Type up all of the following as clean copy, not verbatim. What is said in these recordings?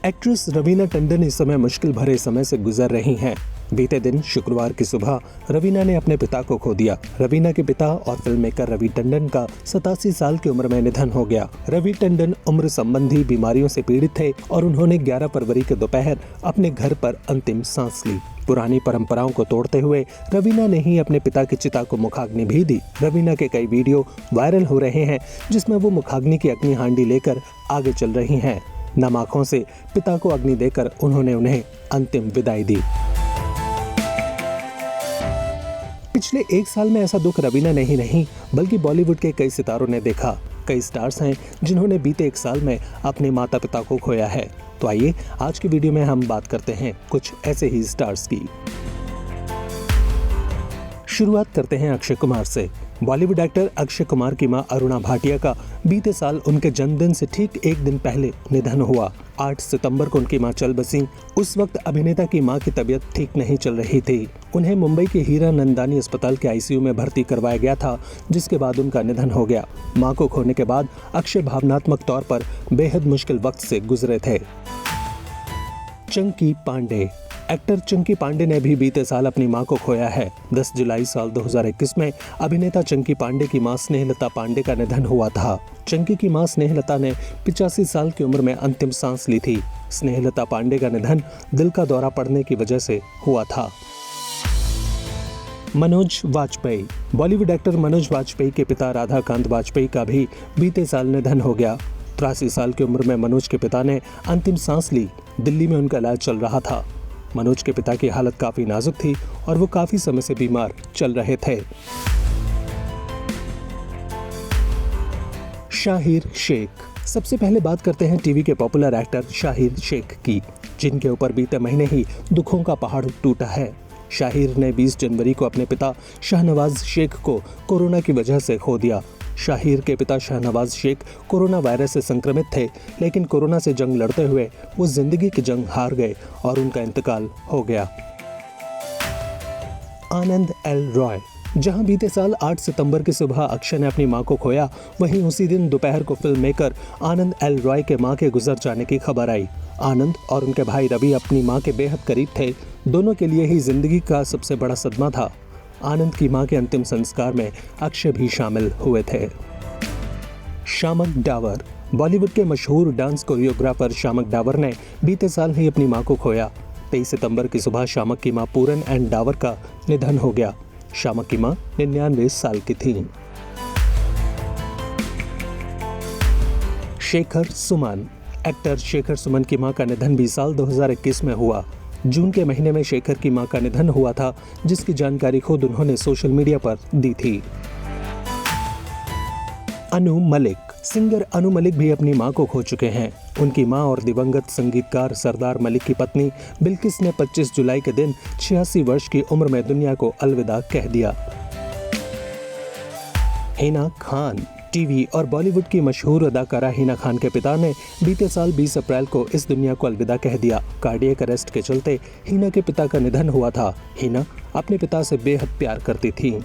Actress Raveena Tandon इस समय मुश्किल भरे समय से गुजर रही हैं। बीते दिन शुक्रवार की सुबह रवीना ने अपने पिता को खो दिया। रवीना के पिता और फिल्म मेकर रवि टंडन का 87 साल की उम्र में निधन हो गया। रवि टंडन उम्र संबंधी बीमारियों से पीड़ित थे और उन्होंने 11 फरवरी के दोपहर अपने घर पर अंतिम सांस ली। पुरानी परंपराओं को तोड़ते हुए रवीना ने ही अपने पिता की चिता को मुखाग्नि भी दी। रवीना के कई वीडियो वायरल हो रहे हैं जिसमें वो मुखाग्नि की अग्नि हांडी लेकर आगे चल रही हैं। नम आंखों से पिता को अग्नि देकर उन्होंने उन्हें अंतिम विदाई दी। पिछले एक साल में ऐसा दुख रवीना ने ही नहीं बल्कि बॉलीवुड के कई सितारों ने देखा। कई स्टार्स हैं जिन्होंने बीते एक साल में अपने माता पिता को खोया है। तो आइए आज की वीडियो में हम बात करते हैं कुछ ऐसे ही स्टार्स की। शुरुआत करते हैं अक्षय कुमार से। बॉलीवुड एक्टर अक्षय कुमार की मां अरुणा भाटिया का बीते साल उनके जन्मदिन से ठीक एक दिन पहले निधन हुआ। 8 सितंबर को उनकी मां चल बसी। उस वक्त अभिनेता की मां की तबीयत ठीक नहीं चल रही थी। उन्हें मुंबई के हीरा नंदानी अस्पताल के आईसीयू में भर्ती करवाया गया था, जिसके बाद उनका निधन हो गया। मां को खोने के बाद अक्षय भावनात्मक तौर पर बेहद मुश्किल वक्त से गुजरे थे। चंकी पांडे। एक्टर चंकी पांडे ने भी बीते साल अपनी मां को खोया है। 10 जुलाई साल 2021 में अभिनेता चंकी पांडे की मां स्नेहलता पांडे का निधन हुआ था। चंकी की मां स्नेहलता ने 85 साल की उम्र में अंतिम सांस ली थी। स्नेहलता पांडे का निधन दिल का दौरा पड़ने की वजह से हुआ था। मनोज वाजपेयी। बॉलीवुड एक्टर मनोज वाजपेयी के पिता राधाकांत वाजपेयी का भी बीते साल निधन हो गया। 83 साल की उम्र में मनोज के पिता ने अंतिम सांस ली। दिल्ली में उनका इलाज चल रहा था। मनोज के पिता की हालत काफी नाजुक थी और वो काफी समय से बीमार चल रहे थे। शाहिर शेख। सबसे पहले बात करते हैं टीवी के पॉपुलर एक्टर शाहिर शेख की, जिनके ऊपर बीते महीने ही दुखों का पहाड़ टूटा है। शाहिर ने 20 जनवरी को अपने पिता शाहनवाज शेख को कोरोना की वजह से खो दिया। शाहिर के पिता शाहनवाज शेख कोरोना वायरस से संक्रमित थे, लेकिन कोरोना से जंग लड़ते हुए वो जिंदगी की जंग हार गए और उनका इंतकाल हो गया। आनंद एल रॉय। जहां बीते साल 8 सितंबर की सुबह अक्षय ने अपनी मां को खोया, वहीं उसी दिन दोपहर को फिल्म मेकर आनंद एल रॉय के मां के गुजर जाने की खबर आई। आनंद और उनके भाई रवि अपनी मां के बेहद करीब थे। दोनों के लिए ही जिंदगी का सबसे बड़ा सदमा था। आनंद की मां के अंतिम संस्कार में अक्षय भी शामिल हुए थे। शामक डावर। बॉलीवुड के मशहूर डांस कोरियोग्राफर शामक डावर ने बीते साल ही अपनी मां को खोया। 23 सितंबर की सुबह शामक की मां पूरन एंड डावर का निधन हो गया। शामक की मां 99 साल की थी। शेखर सुमन। एक्टर शेखर सुमन की मां का निधन भी साल 2021 में हुआ। जून के महीने में शेखर की मां का निधन हुआ था, जिसकी जानकारी खुद उन्होंने सोशल मीडिया पर दी थी। अनु मलिक। सिंगर अनु मलिक भी अपनी मां को खो चुके हैं। उनकी मां और दिवंगत संगीतकार सरदार मलिक की पत्नी बिल्किस ने 25 जुलाई के दिन 86 वर्ष की उम्र में दुनिया को अलविदा कह दिया। हिना खान। टीवी और बॉलीवुड की मशहूर अदाकारा हिना खान के पिता ने बीते साल 20 अप्रैल को इस दुनिया को अलविदा कह दिया। कार्डियक अरेस्ट के चलते हिना के पिता का निधन हुआ था। हिना अपने पिता से बेहद प्यार करती थी।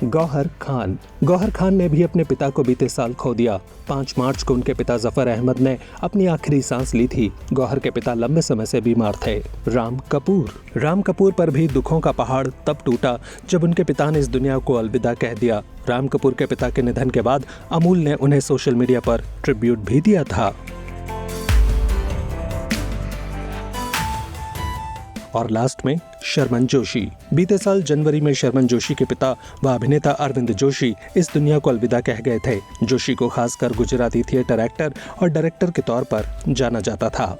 गौहर खान। गौहर खान ने भी अपने पिता को बीते साल खो दिया। 5 मार्च को उनके पिता जफर अहमद ने अपनी आखिरी सांस ली थी। गौहर के पिता लंबे समय से बीमार थे। राम कपूर। राम कपूर पर भी दुखों का पहाड़ तब टूटा जब उनके पिता ने इस दुनिया को अलविदा कह दिया। राम कपूर के पिता के निधन के बाद अमूल ने उन्हें सोशल मीडिया पर ट्रिब्यूट भी दिया था। और लास्ट में शर्मन जोशी। बीते साल जनवरी में शर्मन जोशी के पिता व अभिनेता अरविंद जोशी इस दुनिया को अलविदा कह गए थे। जोशी को खासकर गुजराती थिएटर एक्टर और डायरेक्टर के तौर पर जाना जाता था।